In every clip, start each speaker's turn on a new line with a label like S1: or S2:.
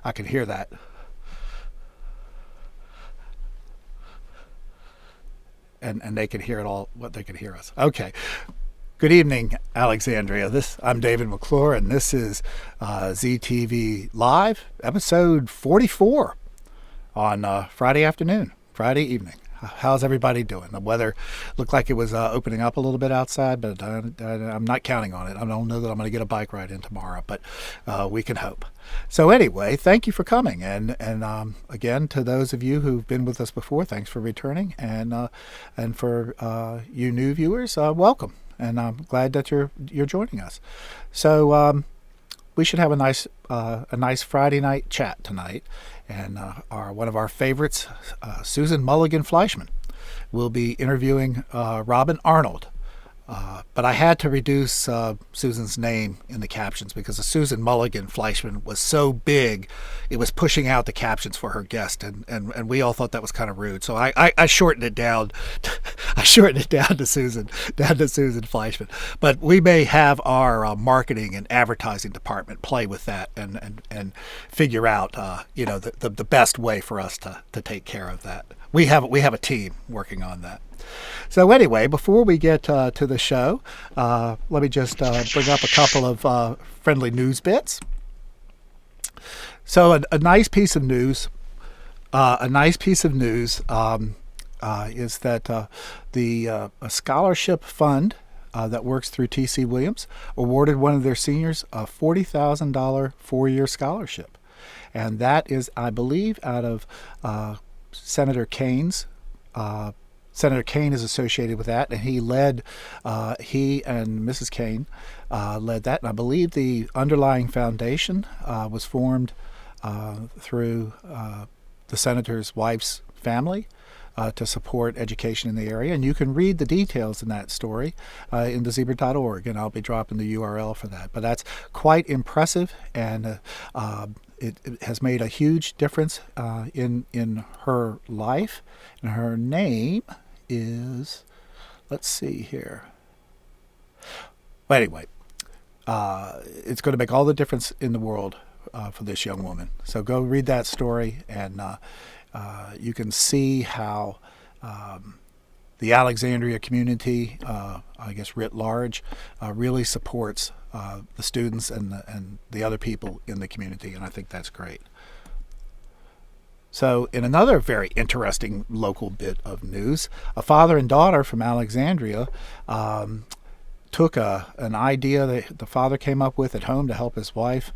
S1: I can hear that. And they can hear it all, what they can hear us. Okay. Good evening, Alexandria. I'm David McClure, and this is ZTV Live, episode 44 on Friday afternoon, Friday evening. How's everybody doing? The weather looked like it was opening up a little bit outside, but I'm not counting on it. I don't know that I'm going to get a bike ride in tomorrow, but we can hope. So anyway, thank you for coming, and again, to those of you who've been with us before, thanks for returning, and for you new viewers, welcome, and I'm glad that you're joining us. So we should have a nice Friday night chat tonight, and one of our favorites, Susan Mulligan Fleischman, will be interviewing Robin Arnold. But I had to reduce Susan's name in the captions because the Susan Mulligan Fleischman was so big, it was pushing out the captions for her guest, and we all thought that was kind of rude. So I shortened it down. I shortened it down to Susan Fleischman. But we may have our marketing and advertising department play with that and figure out the best way for us to take care of that. We have a team working on that. So anyway, before we get to the show, let me just bring up a couple of friendly news bits. So a nice piece of news. Is that the scholarship fund that works through T.C. Williams awarded one of their seniors a $40,000 four-year scholarship, and that is, I believe, out of Senator Kane's. Senator Kane is associated with that, and he and Mrs. Kane led that. And I believe the underlying foundation was formed through the senator's wife's family to support education in the area. And you can read the details in that story in thezebra.org, and I'll be dropping the URL for that. But that's quite impressive, and it has made a huge difference in her life. And her name is, let's see here. Well, anyway, it's going to make all the difference in the world for this young woman. So go read that story, and you can see how the Alexandria community, I guess writ large, really supports the students and the other people in the community, and I think that's great. So in another very interesting local bit of news, a father and daughter from Alexandria took an idea that the father came up with at home to help his wife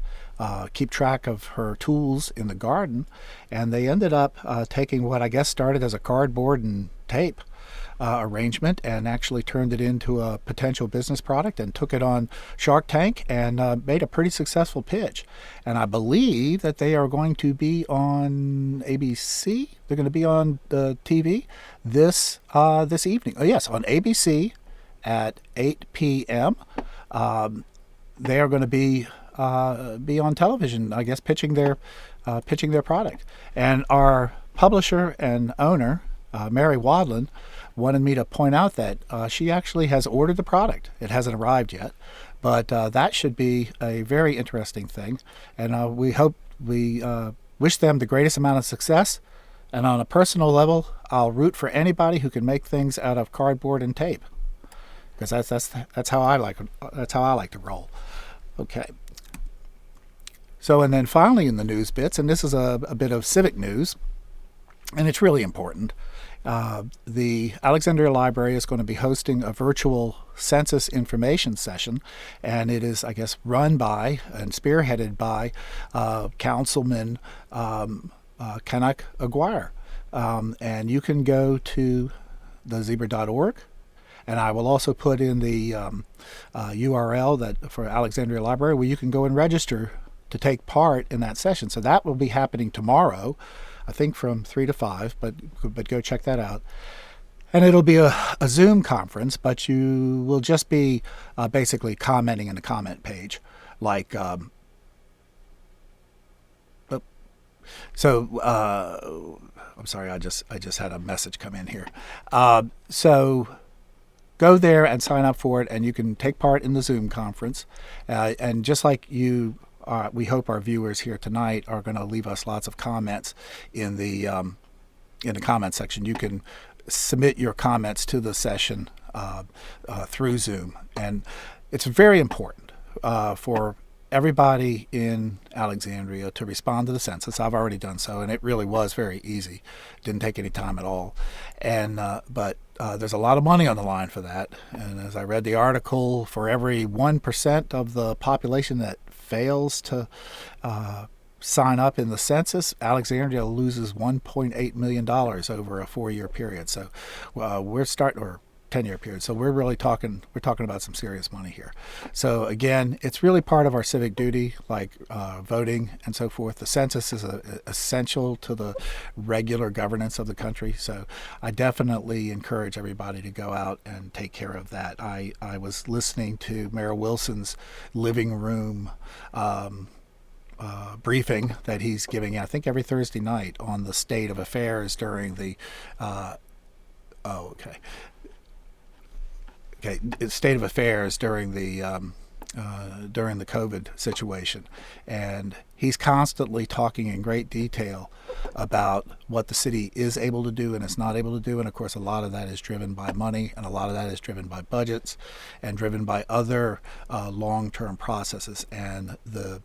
S1: keep track of her tools in the garden, and they ended up taking what I guess started as a cardboard and tape arrangement and actually turned it into a potential business product and took it on Shark Tank and made a pretty successful pitch. And I believe that they are going to be on ABC. They're going to be on the TV this evening. Oh yes, on ABC at 8 p.m. They are going to be on television, I guess, pitching their product. And our publisher and owner, Mary Wadlin, wanted me to point out that she actually has ordered the product. It hasn't arrived yet, but that should be a very interesting thing. And we wish them the greatest amount of success. And on a personal level, I'll root for anybody who can make things out of cardboard and tape, because that's how I like to roll. Okay. So, and then finally in the news bits, and this is a bit of civic news, and it's really important. The Alexandria Library is going to be hosting a virtual census information session, and it is, I guess, run by and spearheaded by Councilman Canuck Aguirre. And you can go to thezebra.org, and I will also put in the URL that for Alexandria Library where you can go and register to take part in that session. So that will be happening tomorrow, I think from 3 to 5, but go check that out. And it'll be a Zoom conference, but you will just be basically commenting in the comment page, like I'm sorry, I just had a message come in here. So go there and sign up for it, and you can take part in the Zoom conference. And just like you we hope our viewers here tonight are going to leave us lots of comments in the comment section. You can submit your comments to the session through Zoom, and it's very important for everybody in Alexandria to respond to the census. I've already done so, and it really was very easy. Didn't take any time at all. And but there's a lot of money on the line for that. And as I read the article, for every 1% of the population that fails to sign up in the census, Alexandria loses $1.8 million over a 4-year period. So we're starting, or 10-year period. So we're talking about some serious money here. So again, it's really part of our civic duty, like voting and so forth. The census is essential to the regular governance of the country. So I definitely encourage everybody to go out and take care of that. I was listening to Mayor Wilson's living room briefing that he's giving, I think, every Thursday night on the state of affairs during the state of affairs during the COVID situation, and he's constantly talking in great detail about what the city is able to do and is not able to do. And of course, a lot of that is driven by money, and a lot of that is driven by budgets, and driven by other long-term processes. And the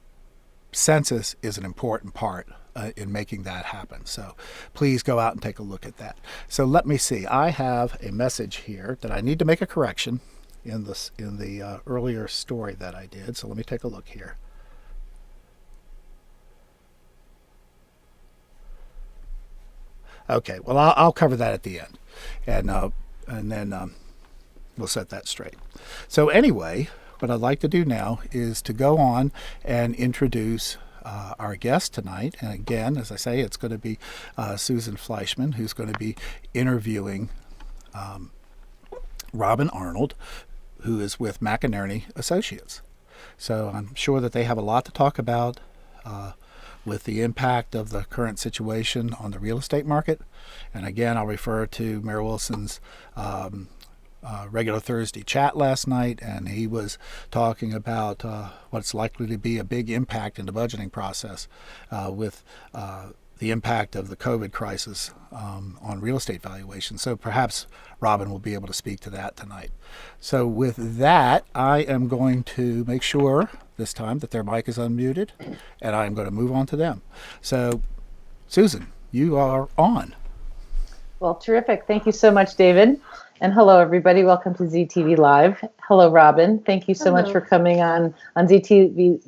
S1: census is an important part in making that happen. So please go out and take a look at that. So let me see. I have a message here that I need to make a correction in the earlier story that I did. So let me take a look here. Okay. Well, I'll cover that at the end, and then we'll set that straight. So anyway, what I'd like to do now is to go on and introduce our guest tonight. And again, as I say, it's going to be Susan Fleischman, who's going to be interviewing Robin Arnold, who is with McEnearney Associates. So I'm sure that they have a lot to talk about with the impact of the current situation on the real estate market. And again, I'll refer to Mayor Wilson's regular Thursday chat last night, and he was talking about what's likely to be a big impact in the budgeting process with the impact of the COVID crisis on real estate valuation. So perhaps Robin will be able to speak to that tonight. So with that, I am going to make sure this time that their mic is unmuted, and I am going to move on to them. So Susan, you are on.
S2: Well, terrific. Thank you so much, David. And hello, everybody. Welcome to ZTV Live. Hello, Robin. Thank you so much for coming on ZTV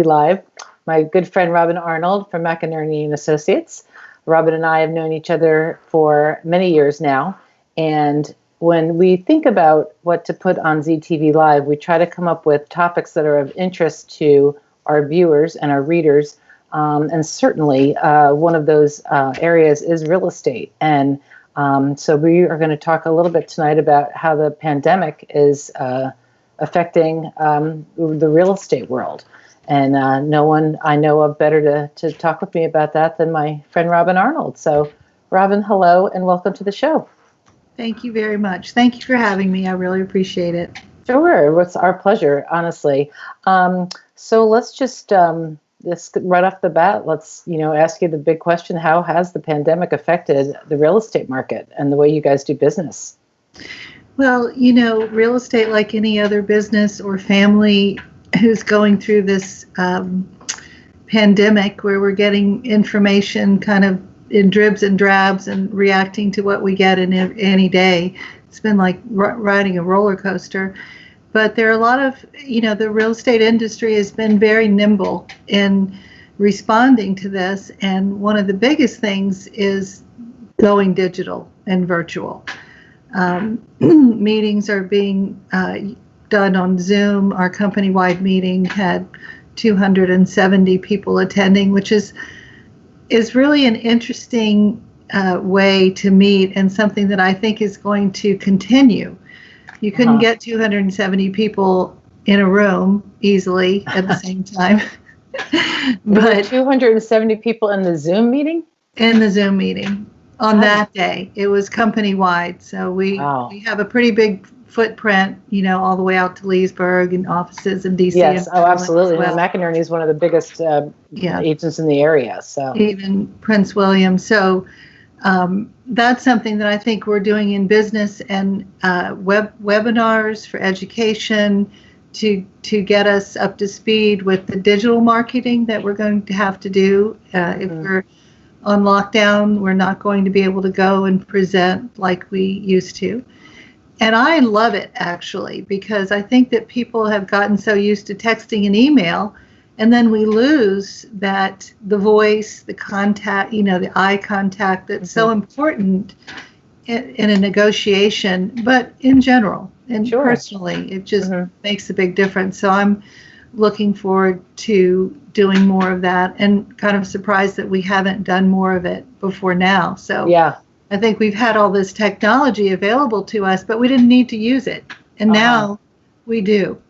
S2: Live. My good friend, Robin Arnold from McEnearney and Associates. Robin and I have known each other for many years now. And when we think about what to put on ZTV Live, we try to come up with topics that are of interest to our viewers and our readers. And certainly one of those areas is real estate. And so we are going to talk a little bit tonight about how the pandemic is affecting the real estate world. And no one I know of better to talk with me about that than my friend Robin Arnold. So Robin, hello, and welcome to the show.
S3: Thank you very much. Thank you for having me. I really appreciate it.
S2: Sure. It's our pleasure, honestly. So let's just right off the bat, let's ask you the big question: how has the pandemic affected the real estate market and the way you guys do business?
S3: Well, real estate, like any other business or family who's going through this pandemic, where we're getting information kind of in dribs and drabs and reacting to what we get in any day. It's been like riding a roller coaster. But there are a lot of, the real estate industry has been very nimble in responding to this. And one of the biggest things is going digital and virtual. Meetings are being done on Zoom. Our company-wide meeting had 270 people attending, which is really an interesting way to meet, and something that I think is going to continue. You couldn't get 270 people in a room easily at the same time.
S2: But 270 people in the Zoom meeting?
S3: In the Zoom meeting on that day. It was company-wide. So we have a pretty big footprint, all the way out to Leesburg and offices in DC.
S2: Yes,
S3: and
S2: oh, absolutely.
S3: Well.
S2: McEnearney is one of the biggest agents in the area. So
S3: even Prince William. So that's something that I think we're doing in business, and webinars for education to get us up to speed with the digital marketing that we're going to have to do. If we're on lockdown, we're not going to be able to go and present like we used to. And I love it, actually, because I think that people have gotten so used to texting and email, and then we lose the voice, the contact, the eye contact that's so important in a negotiation, but in general and personally, it just makes a big difference. So I'm looking forward to doing more of that, and kind of surprised that we haven't done more of it before now. So yeah, I think we've had all this technology available to us, but we didn't need to use it. And now we do.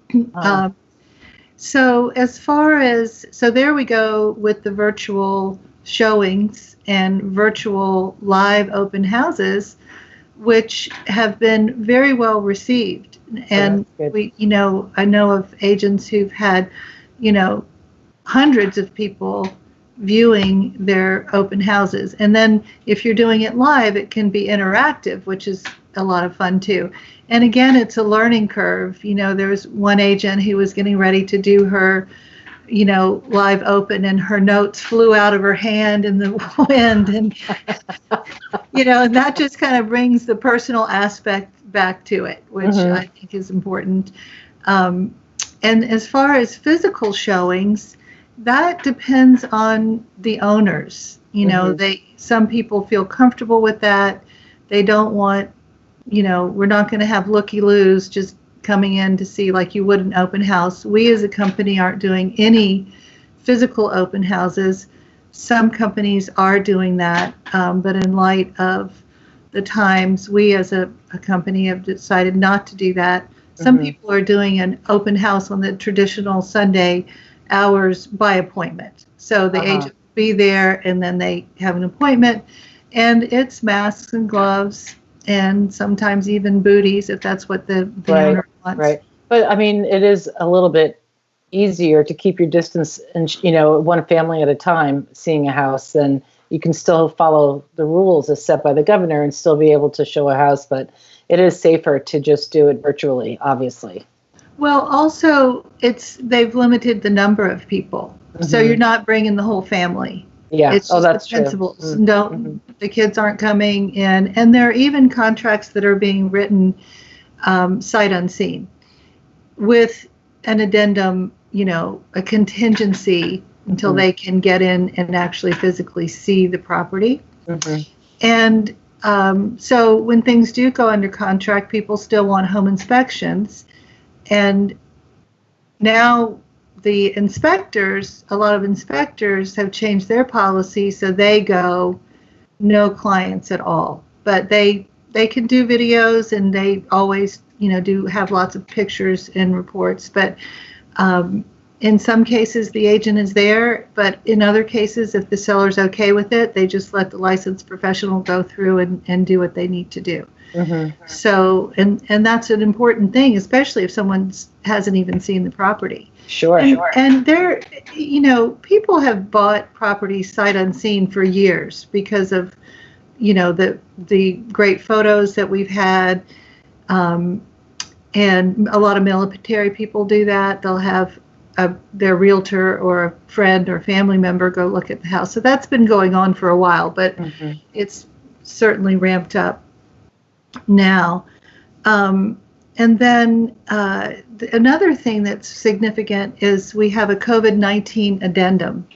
S3: So as far as, there we go with the virtual showings and virtual live open houses, which have been very well received. And we, I know of agents who've had, hundreds of people viewing their open houses. And then if you're doing it live, it can be interactive, which is a lot of fun too. And again, it's a learning curve. There was one agent who was getting ready to do her, live open, and her notes flew out of her hand in the wind. And, and that just kind of brings the personal aspect back to it, which I think is important. And as far as physical showings, that depends on the owners. Some people feel comfortable with that. They don't want, we're not going to have looky-loos just coming in to see like you would an open house. We as a company aren't doing any physical open houses. Some companies are doing that, but in light of the times, we as a company have decided not to do that. Some people are doing an open house on the traditional Sunday hours by appointment. So the agent will be there, and then they have an appointment, and it's masks and gloves, and sometimes even booties if that's what the owner wants.
S2: Right. But I mean, it is a little bit easier to keep your distance and, one family at a time seeing a house, then you can still follow the rules as set by the governor and still be able to show a house. But it is safer to just do it virtually, obviously.
S3: Well, also, they've limited the number of people. So you're not bringing the whole family.
S2: Yeah.
S3: It's just
S2: that's
S3: the principals. The kids aren't coming in. And there are even contracts that are being written sight unseen with an addendum, a contingency until they can get in and actually physically see the property. And so when things do go under contract, people still want home inspections. And now the inspectors, a lot of inspectors have changed their policy, so they go no clients at all. But they can do videos, and they always, do have lots of pictures and reports. But in some cases, the agent is there. But in other cases, if the seller's okay with it, they just let the licensed professional go through and do what they need to do. So, and that's an important thing, especially if someone hasn't even seen the property.
S2: Sure.
S3: And there, people have bought properties sight unseen for years because of, the great photos that we've had. And a lot of military people do that. They'll have their realtor or a friend or family member go look at the house. So that's been going on for a while, but it's certainly ramped up now. And then another thing that's significant is we have a COVID-19 addendum,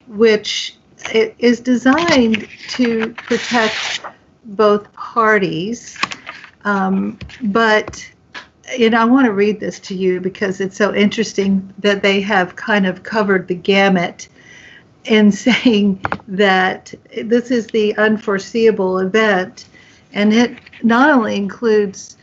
S3: which is designed to protect both parties. But I want to read this to you because it's so interesting that they have kind of covered the gamut in saying that this is the unforeseeable event. And it not only includes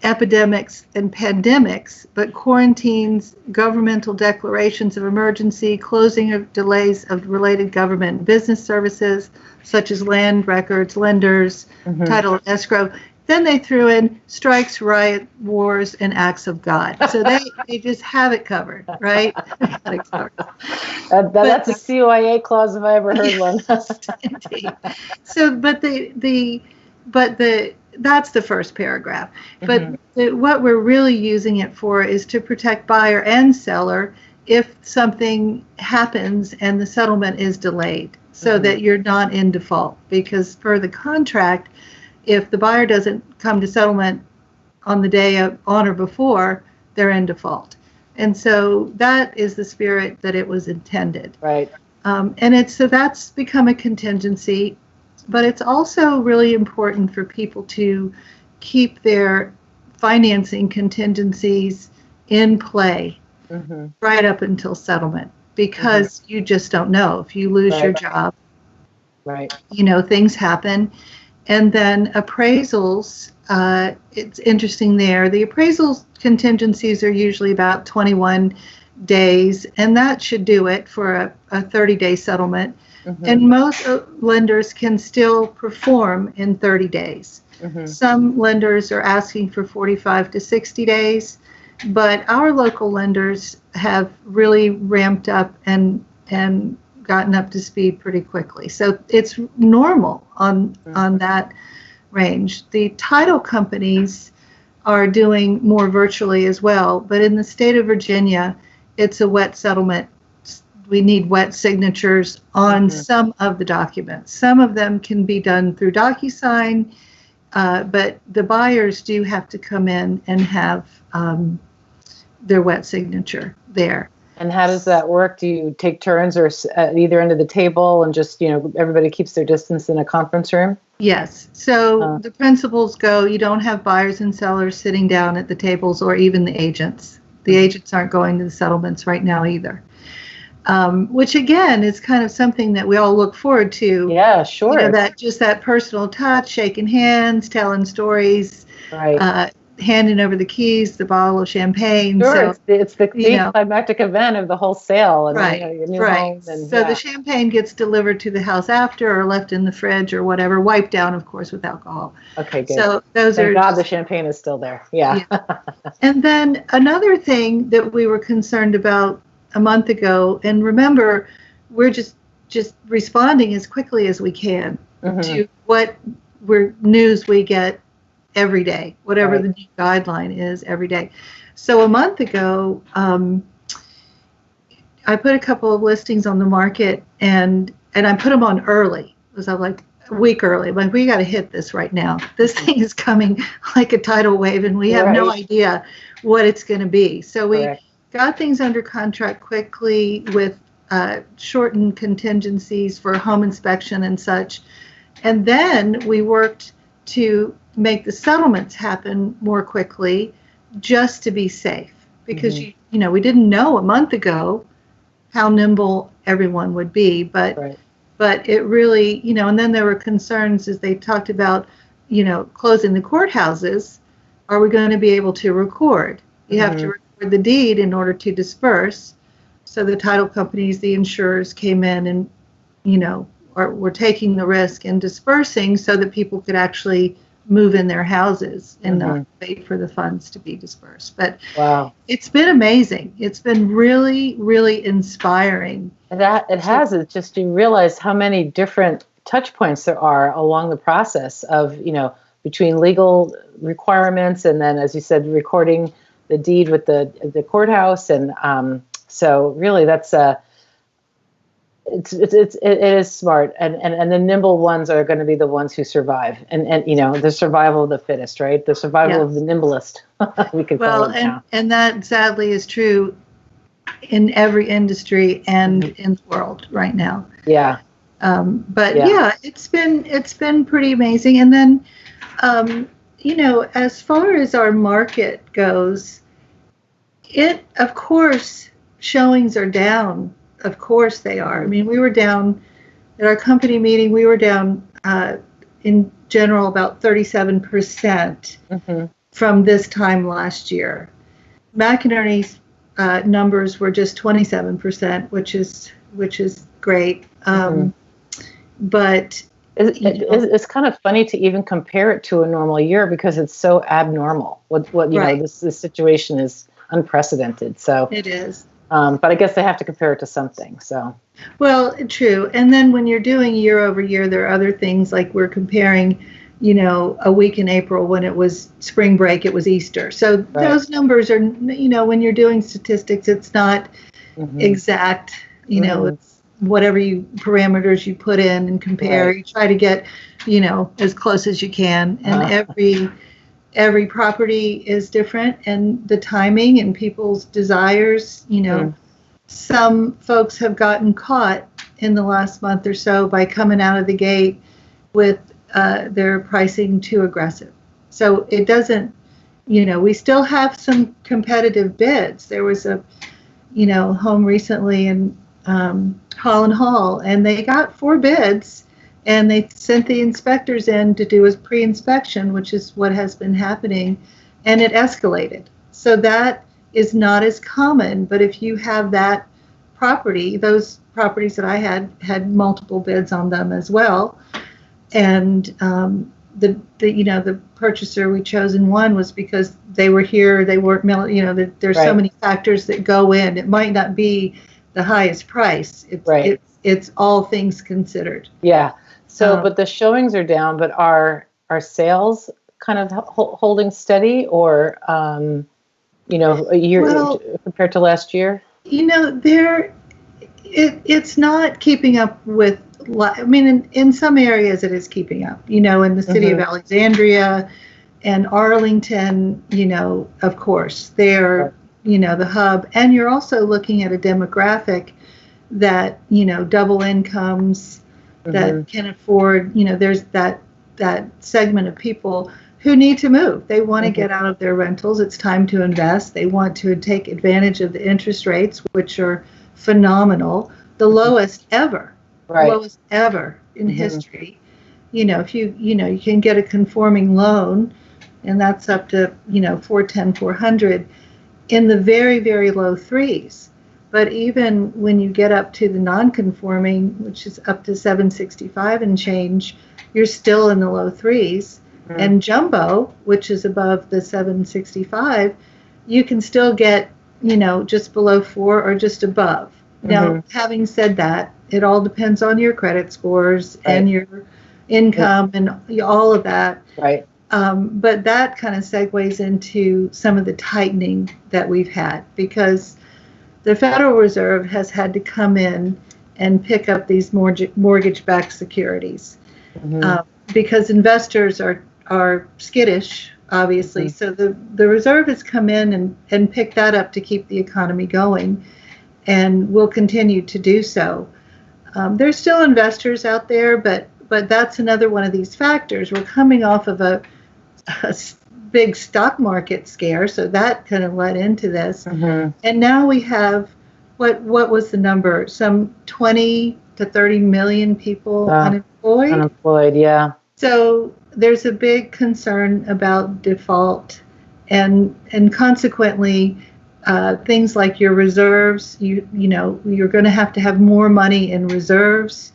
S3: epidemics and pandemics, but quarantines, governmental declarations of emergency, closing of delays of related government and business services, such as land records, lenders, title, escrow. Then they threw in strikes, riot, wars, and acts of God. So they just have it covered, right?
S2: That's a CYA clause if I ever heard one.
S3: Indeed. So, that's the first paragraph. But what we're really using it for is to protect buyer and seller if something happens and the settlement is delayed, so that you're not in default. Because per the contract, if the buyer doesn't come to settlement on the day on or before, they're in default. And so that is the spirit that it was intended.
S2: Right.
S3: And so that's become a contingency, but it's also really important for people to keep their financing contingencies in play right up until settlement, because you just don't know if you lose your job.
S2: Right.
S3: Things happen. And then appraisals, it's interesting there. The appraisals contingencies are usually about 21 days, and that should do it for a 30-day settlement. And most lenders can still perform in 30 days. Some lenders are asking for 45 to 60 days, but our local lenders have really ramped up and gotten up to speed pretty quickly. So it's normal on that range. The title companies are doing more virtually as well, but in the state of Virginia, it's a wet settlement. We need wet signatures on some of the documents. Some of them can be done through DocuSign, but the buyers do have to come in and have their wet signature there.
S2: And how does that work? Do you take turns or at either end of the table and just, everybody keeps their distance in a conference room?
S3: Yes. So the principles go, you don't have buyers and sellers sitting down at the tables, or even the agents. The agents aren't going to the settlements right now either. Which again is kind of something that we all look forward to.
S2: Yeah, sure.
S3: That personal touch, shaking hands, telling stories,
S2: right.
S3: Handing over the keys, the bottle of champagne.
S2: Sure, so, it's the climactic event of the whole sale, and your new home. And,
S3: so the champagne gets delivered to the house after, or left in the fridge, or whatever, wiped down, of course, with alcohol.
S2: Okay, good.
S3: So those
S2: Thank God the champagne is still there. Yeah.
S3: And then another thing that we were concerned about a month ago, and remember, we're just responding as quickly as we can to what news we get every day, whatever the new guideline is every day. So a month ago, I put a couple of listings on the market, and I put them on early. It was like a week early. I'm like, we got to hit this right now. This thing is coming like a tidal wave, and we have no idea what it's going to be. So we got things under contract quickly with shortened contingencies for home inspection and such. And then we worked to make the settlements happen more quickly, just to be safe, because we didn't know a month ago how nimble everyone would be, but it really, and then there were concerns as they talked about, closing the courthouses. Are we going to be able to record? You have to record the deed in order to disperse. So the title companies, the insurers came in and, were taking the risk in dispersing so that people could actually move in their houses and not wait for the funds to be dispersed. But it's been amazing. It's been really, really inspiring.
S2: It has. It's just you realize how many different touch points there are along the process of, between legal requirements and then, as you said, recording the deed with the courthouse. And so really that's it is smart, and the nimble ones are going to be the ones who survive, and the survival of the fittest, right? The survival of the nimblest. We could call it now.
S3: And that sadly is true in every industry and in the world right now. Yeah. It's been pretty amazing. And then, as far as our market goes, of course showings are down. Of course they are. I mean, we were down at our company meeting. We were down in general about 37% from this time last year. McEnearney's numbers were just 27%, which is great. But
S2: It's kind of funny to even compare it to a normal year because it's so abnormal. What you know, this situation is unprecedented. So
S3: it is.
S2: But I guess they have to compare it to something. So.
S3: Well, true. And then when you're doing year over year, there are other things like we're comparing, you know, a week in April when it was spring break, it was Easter. So those numbers are, you know, when you're doing statistics, it's not exact, you know, it's whatever parameters you put in and compare. You try to get, you know, as close as you can. And every property is different, and the timing and people's desires, you know. Some folks have gotten caught in the last month or so by coming out of the gate with their pricing too aggressive. So it doesn't, you know, we still have some competitive bids. There was a, you know, home recently in Holland Hall, and they got 4 bids, and they sent the inspectors in to do a pre-inspection, which is what has been happening, and it escalated. So that is not as common, but if you have that property, those properties that I had multiple bids on them as well, and the you know, the purchaser we chose in one was because they were here, they weren't, you know, there's so many factors that go in. It might not be the highest price. It's all things considered.
S2: Yeah. So, but the showings are down, but are sales kind of holding steady, or you know, a year compared to last year?
S3: You know, it's not keeping up with. I mean, in some areas it is keeping up. You know, in the city of Alexandria and Arlington, you know, of course, they're, you know, the hub. And you're also looking at a demographic that, you know, double incomes that can afford, you know, there's that segment of people who need to move. They want to get out of their rentals. It's time to invest. They want to take advantage of the interest rates, which are phenomenal, the lowest ever. Lowest ever in history. You know, if you can get a conforming loan, and that's up to, you know, 410, 400 in the very, very low threes. But even when you get up to the non-conforming, which is up to 765 and change, you're still in the low threes. And jumbo, which is above the 765, you can still get, you know, just below 4 or just above. Now, having said that, it all depends on your credit scores and your income and all of that. But that kind of segues into some of the tightening that we've had, because the Federal Reserve has had to come in and pick up these mortgage-backed securities because investors are skittish, obviously. So the Reserve has come in and picked that up to keep the economy going, and will continue to do so. There's still investors out there, but that's another one of these factors. We're coming off of a big stock market scare, so that kind of led into this. And now we have, what was the number? Some 20 to 30 million people unemployed?
S2: Unemployed, yeah.
S3: So there's a big concern about default, and consequently, things like your reserves, you know, you're going to have more money in reserves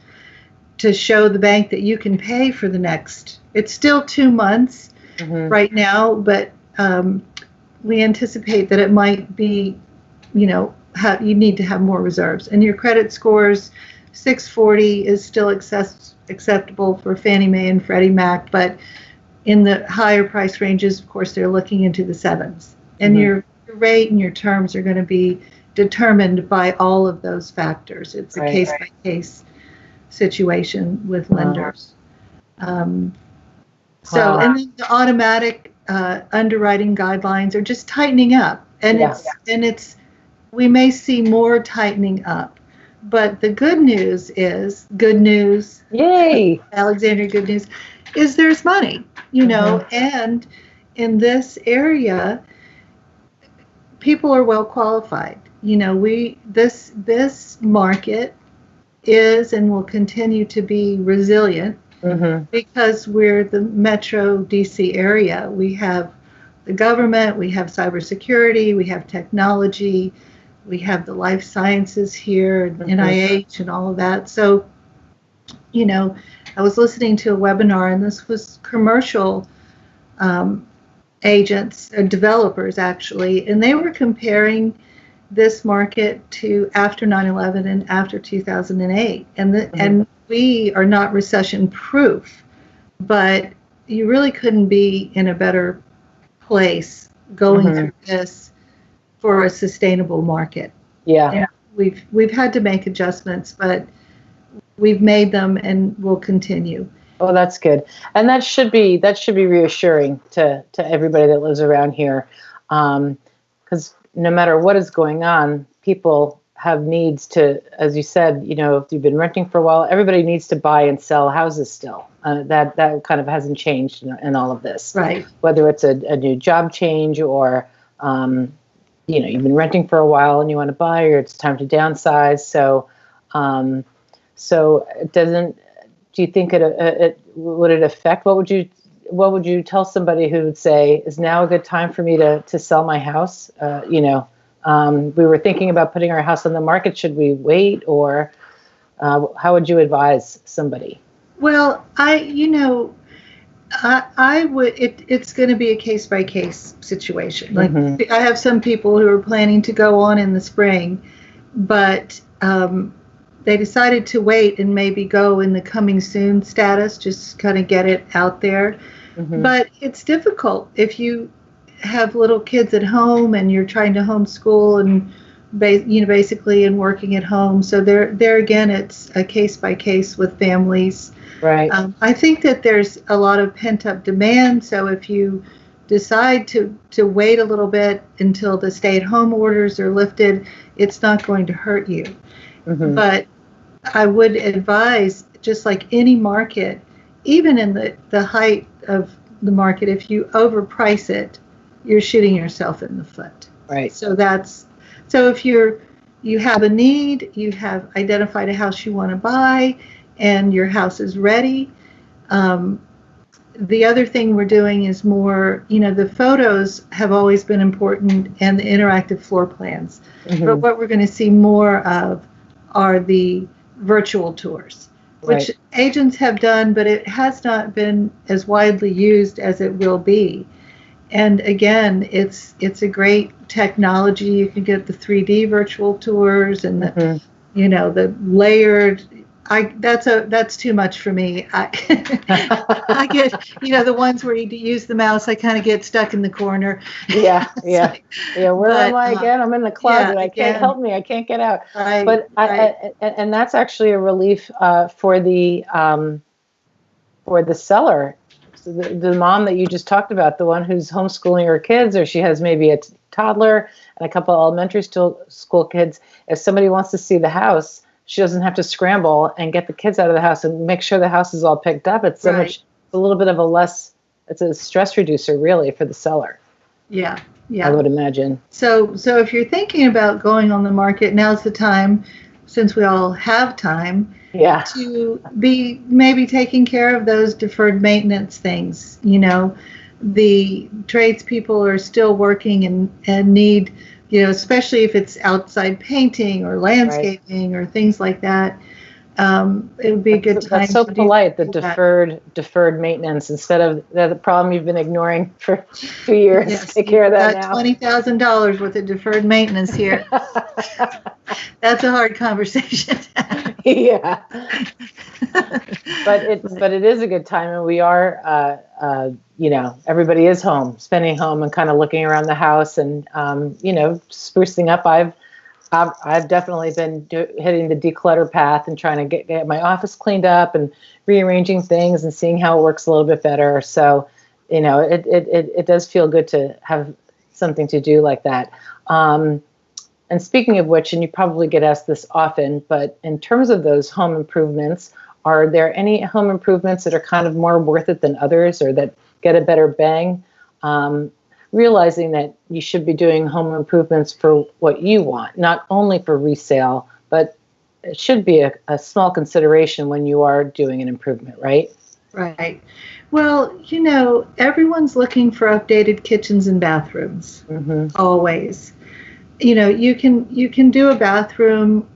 S3: to show the bank that you can pay for the next. It's still 2 months right now, but we anticipate that it might be, you know, you need to have more reserves. And your credit scores, 640 is still acceptable for Fannie Mae and Freddie Mac, but in the higher price ranges, of course, they're looking into the 7s. And your rate and your terms are going to be determined by all of those factors. It's a case-by-case situation with lenders. And then the automatic underwriting guidelines are just tightening up, and it's we may see more tightening up. But the good news, yay, Alexandria good news, is there's money, you know, and in this area, people are well qualified. You know, this market is and will continue to be resilient because we're the Metro DC area. We have the government, we have cybersecurity, we have technology, we have the life sciences here, and NIH and all of that. So I was listening to a webinar, and this was commercial agents, developers actually, and they were comparing this market to after 9/11 and after 2008. And we are not recession proof, but you really couldn't be in a better place going through this for a sustainable market.
S2: Yeah.
S3: We've had to make adjustments, but we've made them and will continue.
S2: Oh, that's good. And that should be reassuring to everybody that lives around here. Because no matter what is going on, people have needs to, as you said, if you've been renting for a while, everybody needs to buy and sell houses still. That kind of hasn't changed in all of this.
S3: Right.
S2: Whether it's a new job change or, you've been renting for a while and you want to buy, or it's time to downsize. So it doesn't. Do you think would it affect? What would you tell somebody who would say, is now a good time for me to sell my house? We were thinking about putting our house on the market. Should we wait, or how would you advise somebody?
S3: Well, I would. It's going to be a case by case situation. Like I have some people who are planning to go on in the spring, but they decided to wait and maybe go in the coming soon status, just kind of get it out there. But it's difficult if you have little kids at home and you're trying to homeschool and basically and working at home. So there again, it's a case by case with families.
S2: Right.
S3: I think that there's a lot of pent up demand. So if you decide to wait a little bit until the stay at home orders are lifted, it's not going to hurt you. But I would advise, just like any market, even in the height of the market, if you overprice it, you're shooting yourself in the foot.
S2: Right.
S3: So if you have a need, you have identified a house you want to buy, and your house is ready. The other thing we're doing is more, the photos have always been important, and the interactive floor plans. But what we're going to see more of are the virtual tours, which agents have done, but it has not been as widely used as it will be. And again, it's a great technology. You can get the 3D virtual tours and the the layered. That's too much for me. I get the ones where you use the mouse. I kind of get stuck in the corner.
S2: Yeah. Where am I again? I'm in the closet. I can't help me. I can't get out.
S3: Right,
S2: but and that's actually a relief for the seller. So the mom that you just talked about, the one who's homeschooling her kids, or she has maybe a toddler and a couple of elementary school kids. If somebody wants to see the house, she doesn't have to scramble and get the kids out of the house and make sure the house is all picked up. It's it's a little bit of it's a stress reducer really for the seller.
S3: Yeah.
S2: I would imagine.
S3: So if you're thinking about going on the market, now's the time, since we all have time, to be maybe taking care of those deferred maintenance things. The tradespeople are still working and need, especially if it's outside painting or landscaping or things like that. It would be a good time.
S2: That's so polite, the deferred maintenance, instead of the problem you've been ignoring for 2 years.
S3: Yes,
S2: take care of that now.
S3: $20,000 worth of deferred maintenance here. That's a hard conversation.
S2: Yeah. But it is a good time, and we are, everybody is home, spending home and kind of looking around the house and, sprucing up. I've definitely been hitting the declutter path and trying to get my office cleaned up and rearranging things and seeing how it works a little bit better. So, it does feel good to have something to do like that. And speaking of which, and you probably get asked this often, but in terms of those home improvements, are there any home improvements that are kind of more worth it than others, or that get a better bang? Realizing that you should be doing home improvements for what you want, not only for resale, but it should be a small consideration when you are doing an improvement, right?
S3: Right. Well, everyone's looking for updated kitchens and bathrooms, always. You can do a bathroom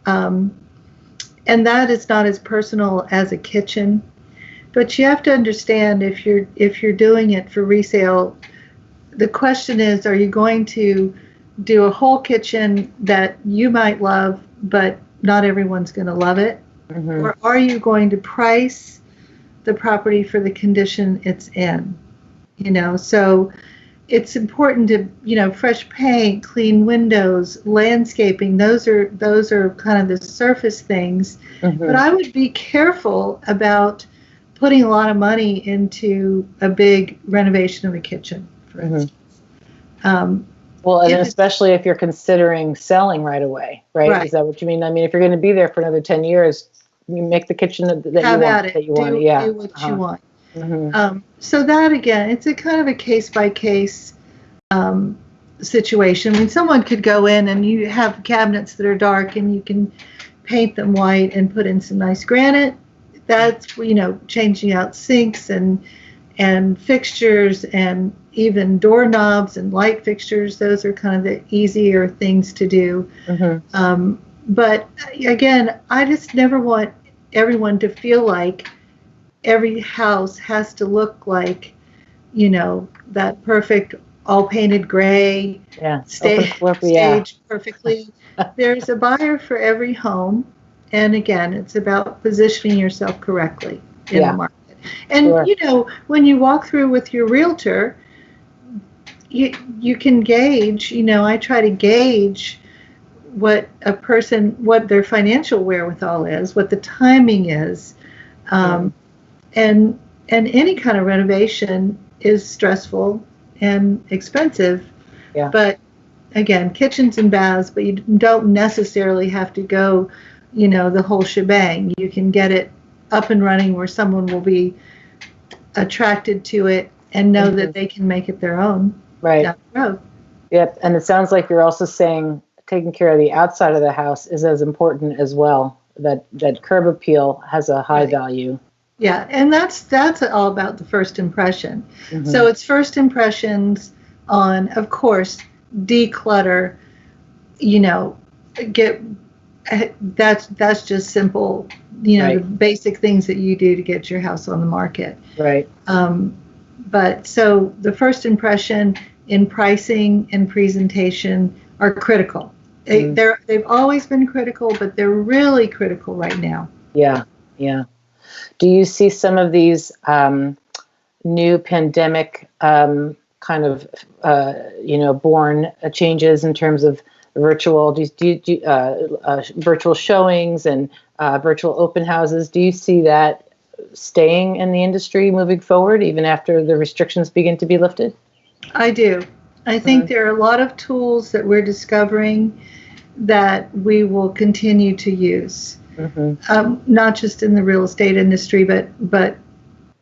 S3: and that is not as personal as a kitchen. But you have to understand, if you're doing it for resale, the question is, are you going to do a whole kitchen that you might love, but not everyone's going to love it?
S2: Mm-hmm.
S3: Or are you going to price the property for the condition it's in? So it's important to, fresh paint, clean windows, landscaping. Those are kind of the surface things.
S2: Mm-hmm.
S3: But I would be careful about putting a lot of money into a big renovation of a kitchen, for instance.
S2: Well, and especially if you're considering selling right away, right? Is that what you mean? I mean, if you're going to be there for another 10 years, you make the kitchen that you want. Yeah.
S3: Do what you want. Mm-hmm. So that, again, it's a kind of a case-by-case situation. I mean, someone could go in and you have cabinets that are dark and you can paint them white and put in some nice granite. That's, changing out sinks and fixtures and even doorknobs and light fixtures. Those are kind of the easier things to do. Mm-hmm. But again, I just never want everyone to feel like every house has to look like, that perfect all painted gray, staged perfectly. There's a buyer for every home. And again, it's about positioning yourself correctly in the market. And, when you walk through with your realtor, you can gauge, I try to gauge what their financial wherewithal is, what the timing is. And any kind of renovation is stressful and expensive. Yeah. But again, kitchens and baths, but you don't necessarily have to go, the whole shebang. You can get it up and running where someone will be attracted to it and know that they can make it their own down the road.
S2: Yep. And it sounds like you're also saying taking care of the outside of the house is as important as well. That curb appeal has a high value.
S3: Yeah, and that's all about the first impression. Mm-hmm. So it's first impressions on, of course, declutter. That's just simple. The basic things that you do to get your house on the market. Right. But so the first impression in pricing and presentation are critical. They've always been critical, but they're really critical right now.
S2: Yeah. Yeah. Do you see some of these new pandemic kind of born changes in terms of virtual virtual showings and virtual open houses? Do you see that staying in the industry moving forward, even after the restrictions begin to be lifted?
S3: I do. I think there are a lot of tools that we're discovering that we will continue to use. Mm-hmm. Not just in the real estate industry, but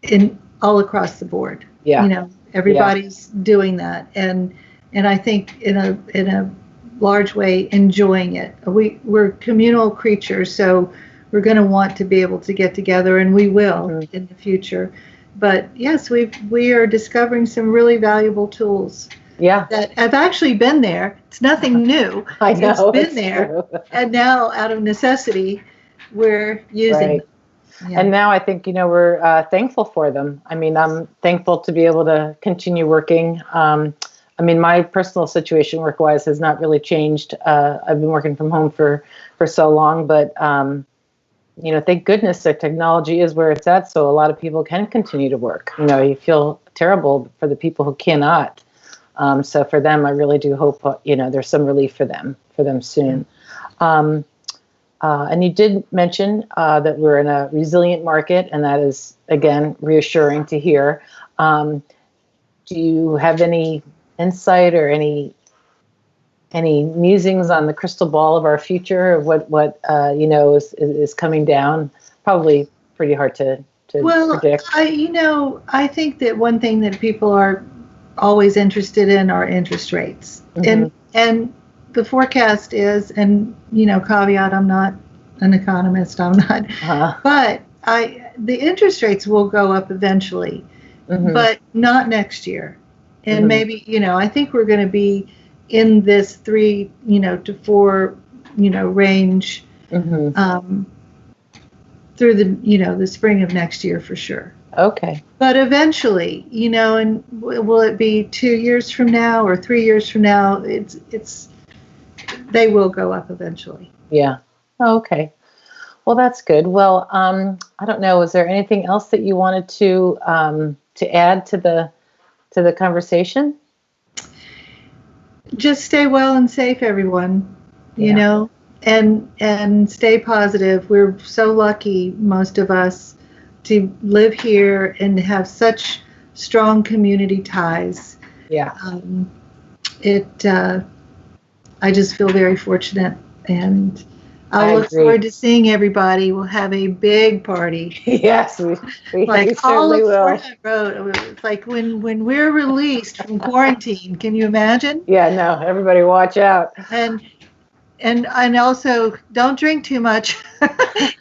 S3: in all across the board. Yeah. Everybody's doing that, and I think in a large way enjoying it. We're communal creatures, so we're going to want to be able to get together, and we will in the future. But yes, we are discovering some really valuable tools. Yeah, that have actually been there. It's nothing new.
S2: I know
S3: it's been there, true. And now out of necessity, we're using them.
S2: Yeah. And now I think we're thankful for them. I mean, I'm thankful to be able to continue working. I mean, my personal situation work-wise has not really changed. I've been working from home for so long, but thank goodness that technology is where it's at, so a lot of people can continue to work. You feel terrible for the people who cannot. So for them, I really do hope there's some relief for them soon. And you did mention that we're in a resilient market, and that is, again, reassuring to hear. Do you have any insight or any musings on the crystal ball of our future, of what is coming down? Probably pretty hard to predict.
S3: I think that one thing that people are always interested in are interest rates. Mm-hmm. And the forecast is, and caveat, I'm not an economist, I'm not, but the interest rates will go up eventually, but not next year. And maybe, I think we're going to be in this 3, to 4, range. through the spring of next year for sure.
S2: Okay.
S3: But eventually, and will it be 2 years from now or 3 years from now? They will go up eventually.
S2: Yeah. Okay. Well, that's good. Well, I don't know. Is there anything else that you wanted to add to the conversation?
S3: Just stay well and safe, everyone. And stay positive. We're so lucky, most of us, to live here and have such strong community ties.
S2: Yeah.
S3: I just feel very fortunate, and
S2: I
S3: I'll look
S2: agree.
S3: forward to seeing everybody. We'll have a big party.
S2: Yes, we
S3: Like
S2: certainly
S3: all of
S2: will.
S3: Fortnite Road. It's like when we're released from quarantine. Can you imagine?
S2: Yeah, no, everybody watch out.
S3: And also don't drink too much.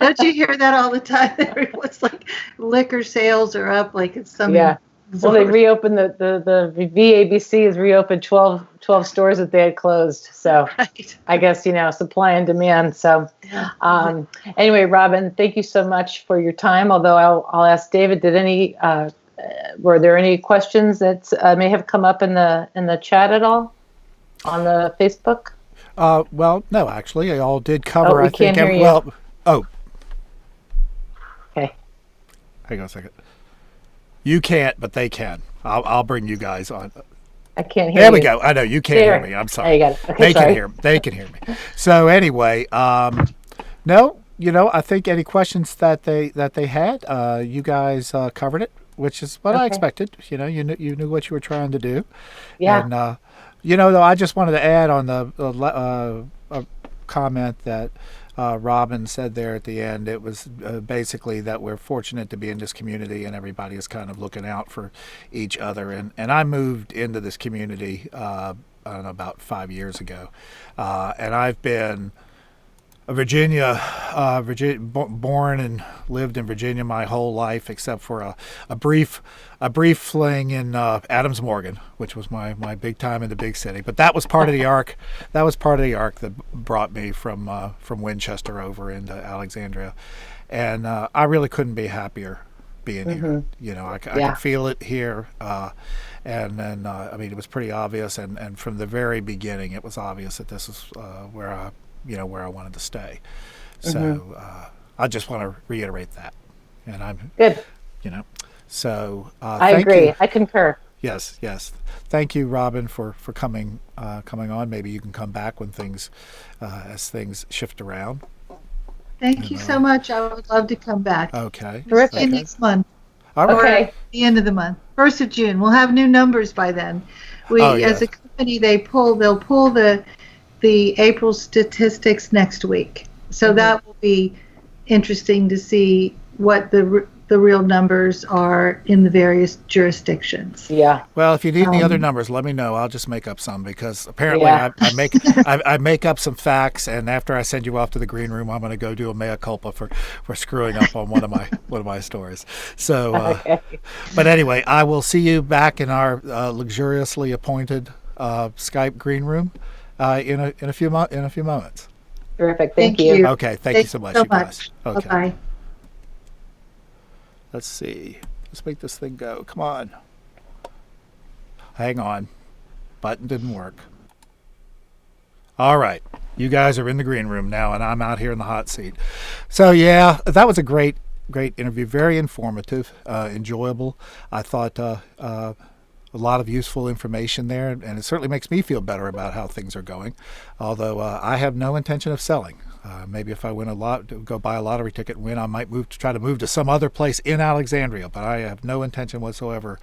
S3: Don't you hear that all the time? Everyone's like liquor sales are up like it's something.
S2: Yeah. Well, they reopened the VABC has reopened 12 stores that they had closed. So
S3: Right.
S2: I guess, supply and demand. So anyway, Robin, thank you so much for your time. Although I'll ask David, were there any questions that may have come up in the chat at all on the Facebook?
S1: Well, no, actually, I all did cover.
S2: We
S1: I think.
S2: can't hear you.
S1: Well,
S2: Okay.
S1: hang on a second. You can't, but they can. I'll bring you guys on.
S2: I can't hear you.
S1: There we go. I know you can't hear me. I'm sorry.
S2: There you go. Okay,
S1: They
S2: sorry.
S1: can hear. They can hear me. So anyway, no, I think any questions that they had, you guys covered it, which is what I
S2: Okay.
S1: expected. You knew what you were trying to do.
S2: Yeah.
S1: And though I just wanted to add on the comment that Robin said there at the end. It was basically that we're fortunate to be in this community and everybody is kind of looking out for each other. And I moved into this community I don't know, about 5 years ago, and I've been Virginia, born and lived in Virginia my whole life, except for a brief fling in Adams Morgan, which was my big time in the big city. But that was part of the arc. That was part of the arc that brought me from Winchester over into Alexandria, and I really couldn't be happier being here. I could feel it here, and then it was pretty obvious, and from the very beginning, it was obvious that this is where I wanted to stay. So I just want to reiterate that. And I'm
S2: good.
S1: So
S2: I
S1: thank
S2: agree.
S1: you.
S2: I concur.
S1: Yes. Thank you, Robin, for coming on. Maybe you can come back when as things shift around.
S3: Thank you so much. I would love to come back.
S1: Okay.
S2: Terrific.
S3: See you next month.
S1: All right.
S2: Okay.
S3: Or the end of the month, 1st of June. We'll have new numbers by then. As a company, they'll pull the April statistics next week. So that will be interesting to see what the real numbers are in the various jurisdictions.
S2: Yeah.
S1: Well, if you need any other numbers, let me know. I'll just make up some because apparently I make up some facts, and after I send you off to the green room, I'm going to go do a mea culpa for screwing up on one of my stories. So,
S2: Okay.
S1: But anyway, I will see you back in our luxuriously appointed Skype green room in a few moments.
S2: Terrific. Thank you.
S1: Okay. Thank you so much, you guys. Okay.
S3: Bye-bye.
S1: Let's see. Let's make this thing go. Come on. Hang on. Button didn't work. All right. You guys are in the green room now, and I'm out here in the hot seat. So, yeah, that was a great interview. Very informative, enjoyable. I thought a lot of useful information there, and it certainly makes me feel better about how things are going. Although I have no intention of selling. Maybe if I go buy a lottery ticket and win, I might try to move to some other place in Alexandria. But I have no intention whatsoever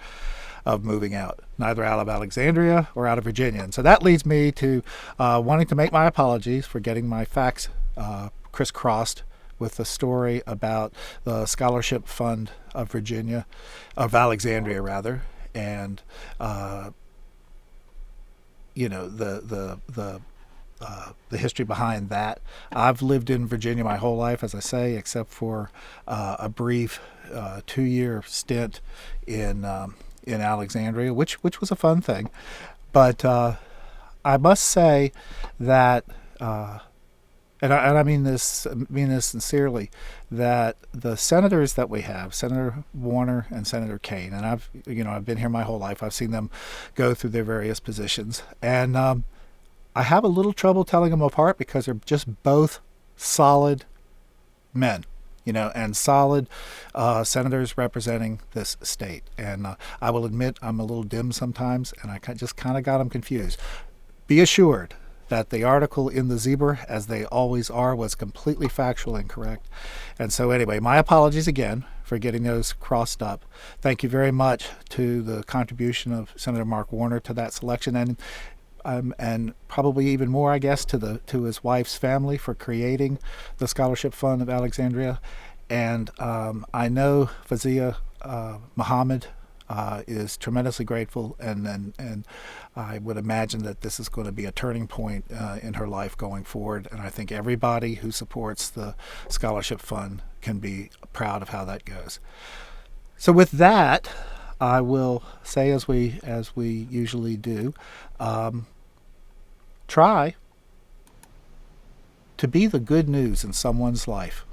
S1: of moving out, neither out of Alexandria or out of Virginia. And so that leads me to wanting to make my apologies for getting my facts crisscrossed with the story about the Scholarship Fund of Alexandria rather, and the history behind that. I've lived in Virginia my whole life, as I say, except for a brief 2-year stint in Alexandria, which was a fun thing. But I must say that I mean this sincerely, that the senators that we have, Senator Warner and Senator Kane, and I've been here my whole life. I've seen them go through their various positions, and I have a little trouble telling them apart because they're just both solid men, and solid senators representing this state. And I will admit I'm a little dim sometimes, and I just kind of got them confused. Be assured that the article in the Zebra, as they always are, was completely factual and correct. And so anyway, my apologies again for getting those crossed up. Thank you very much to the contribution of Senator Mark Warner to that selection, and probably even more, I guess, to his wife's family for creating the Scholarship Fund of Alexandria. And I know Fazia Muhammad is tremendously grateful, and I would imagine that this is going to be a turning point in her life going forward. And I think everybody who supports the Scholarship Fund can be proud of how that goes. So with that, I will say, as we usually do, try to be the good news in someone's life.